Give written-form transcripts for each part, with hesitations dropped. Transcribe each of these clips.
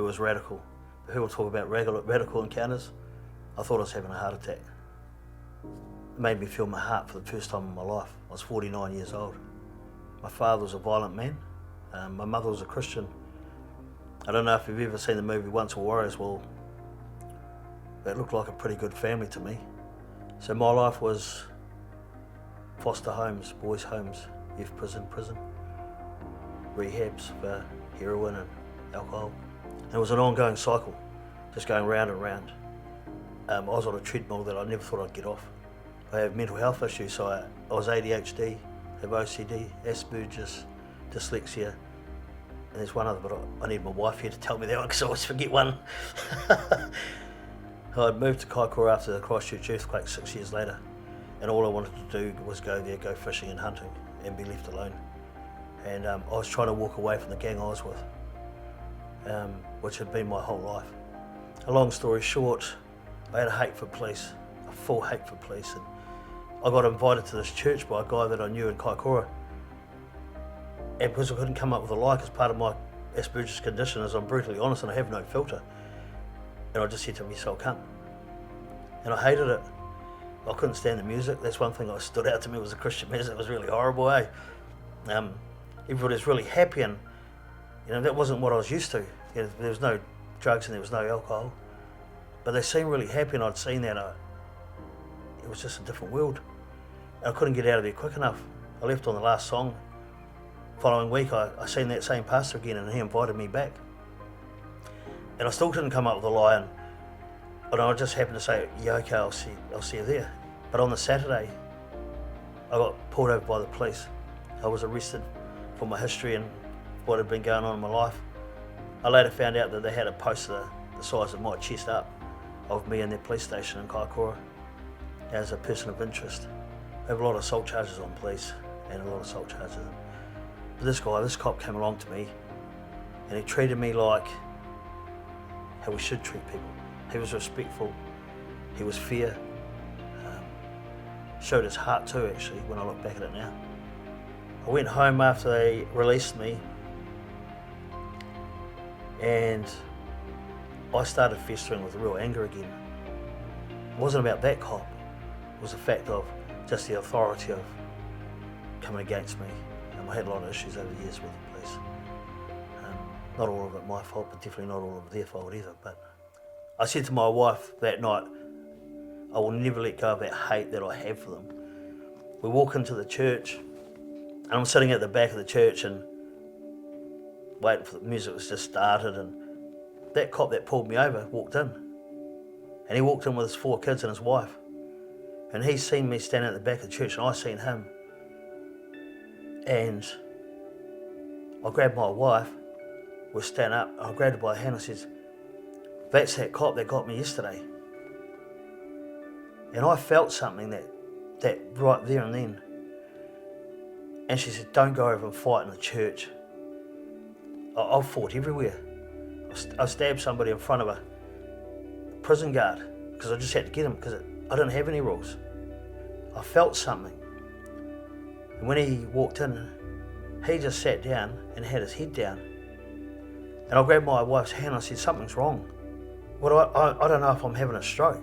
was radical. People talk about radical encounters. I thought I was having a heart attack. It made me feel my heart for the first time in my life. I was 49 years old. My father was a violent man. My mother was a Christian. I don't know if you've ever seen the movie Once Were Warriors. Well, that looked like a pretty good family to me. So my life was foster homes, boys' homes, youth prison, rehabs for heroin and alcohol. And it was an ongoing cycle, just going round and round. I was on a treadmill that I never thought I'd get off. I have mental health issues, so I was ADHD, I have OCD, Asperger's, dyslexia, and there's one other, but I need my wife here to tell me that one because I always forget one. I'd moved to Kaikoura after the Christchurch earthquake 6 years later, and all I wanted to do was go there, go fishing and hunting, and be left alone. And I was trying to walk away from the gang I was with, which had been my whole life. A long story short, I had a hate for police, a full hate for police, and I got invited to this church by a guy that I knew in Kaikoura. And because I couldn't come up with a lie, because part of my Asperger's condition is I'm brutally honest and I have no filter. And I just said to myself, cunt. And I hated it. I couldn't stand the music. That's one thing that stood out to me was the Christian music. It was really horrible, eh? Everybody was really happy, and that wasn't what I was used to. There was no drugs and there was no alcohol. But they seemed really happy, and I'd seen that. It was just a different world. And I couldn't get out of there quick enough. I left on the last song. Following week, I seen that same pastor again, and he invited me back. And I still didn't come up with a lie, and I just happened to say, yeah, okay, I'll see you there. But on the Saturday, I got pulled over by the police. I was arrested for my history and what had been going on in my life. I later found out that they had a poster the size of my chest up of me in their police station in Kaikoura as a person of interest. They have a lot of assault charges on police and a lot of assault charges. But this cop came along to me and he treated me like how we should treat people. He was respectful, he was fair, showed his heart too actually when I look back at it now. I went home after they released me and I started festering with real anger again. It wasn't about that cop, it was the fact of just the authority of coming against me. I had a lot of issues over the years with the police. Not all of it my fault, but definitely not all of it their fault either. But I said to my wife that night, I will never let go of that hate that I have for them. We walk into the church, and I'm sitting at the back of the church and waiting for the music was just started, and that cop that pulled me over walked in. And he walked in with his 4 kids and his wife. And he seen me standing at the back of the church, and I seen him. And I grabbed my wife, we're standing up, and I grabbed her by the hand and I says, that's that cop that got me yesterday. And I felt something that right there and then. And she said, don't go over and fight in the church. I've fought everywhere. I stabbed somebody in front of a prison guard because I just had to get him because I didn't have any rules. I felt something. And when he walked in, he just sat down and had his head down. And I grabbed my wife's hand and I said, something's wrong. Well, I don't know if I'm having a stroke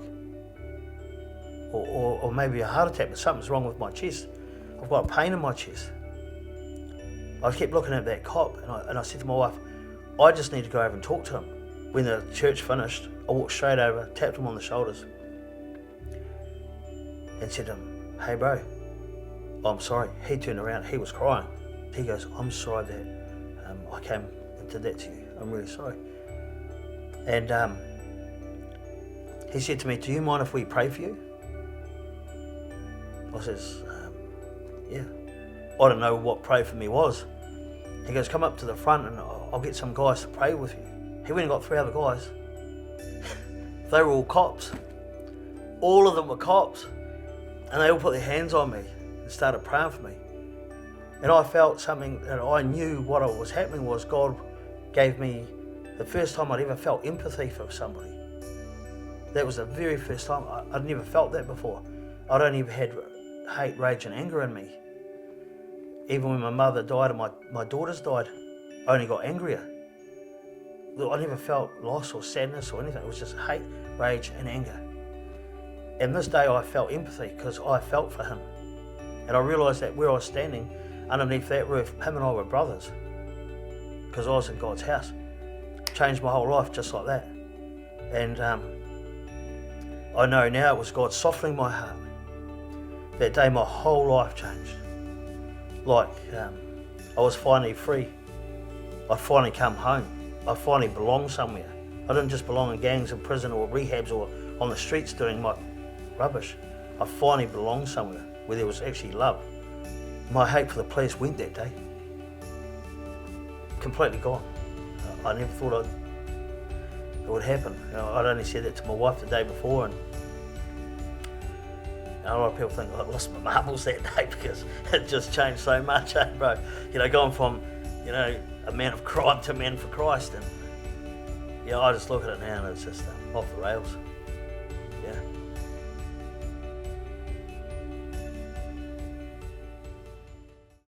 or maybe a heart attack, but something's wrong with my chest. I've got pain in my chest. I kept looking at that cop and I said to my wife, I just need to go over and talk to him. When the church finished, I walked straight over, tapped him on the shoulders and said to him, hey bro, I'm sorry. He turned around, he was crying. He goes, I'm sorry that I came and did that to you. I'm really sorry. And he said to me, do you mind if we pray for you? I says, yeah. I don't know what pray for me was. He goes, come up to the front and I'll get some guys to pray with you. He went and got 3 other guys. They were all cops. All of them were cops. And they all put their hands on me and started praying for me. And I felt something that I knew what was happening was God gave me the first time I'd ever felt empathy for somebody. That was the very first time. I'd never felt that before. I'd only ever had hate, rage and anger in me. Even when my mother died and my daughters died, I only got angrier. I never felt loss or sadness or anything. It was just hate, rage and anger. And this day I felt empathy because I felt for him. And I realised that where I was standing underneath that roof, him and I were brothers because I was in God's house. Changed my whole life just like that. And I know now it was God softening my heart. That day my whole life changed. Like I was finally free. I finally come home. I finally belonged somewhere. I didn't just belong in gangs in prison or rehabs or on the streets doing my rubbish. I finally belonged somewhere where there was actually love. My hate for the police went that day. Completely gone. I never thought it would happen. I'd only said that to my wife the day before, and a lot of people think I lost my marbles that day because it just changed so much, bro? Going from, a man of crime to a man for Christ, and I just look at it now and it's just off the rails.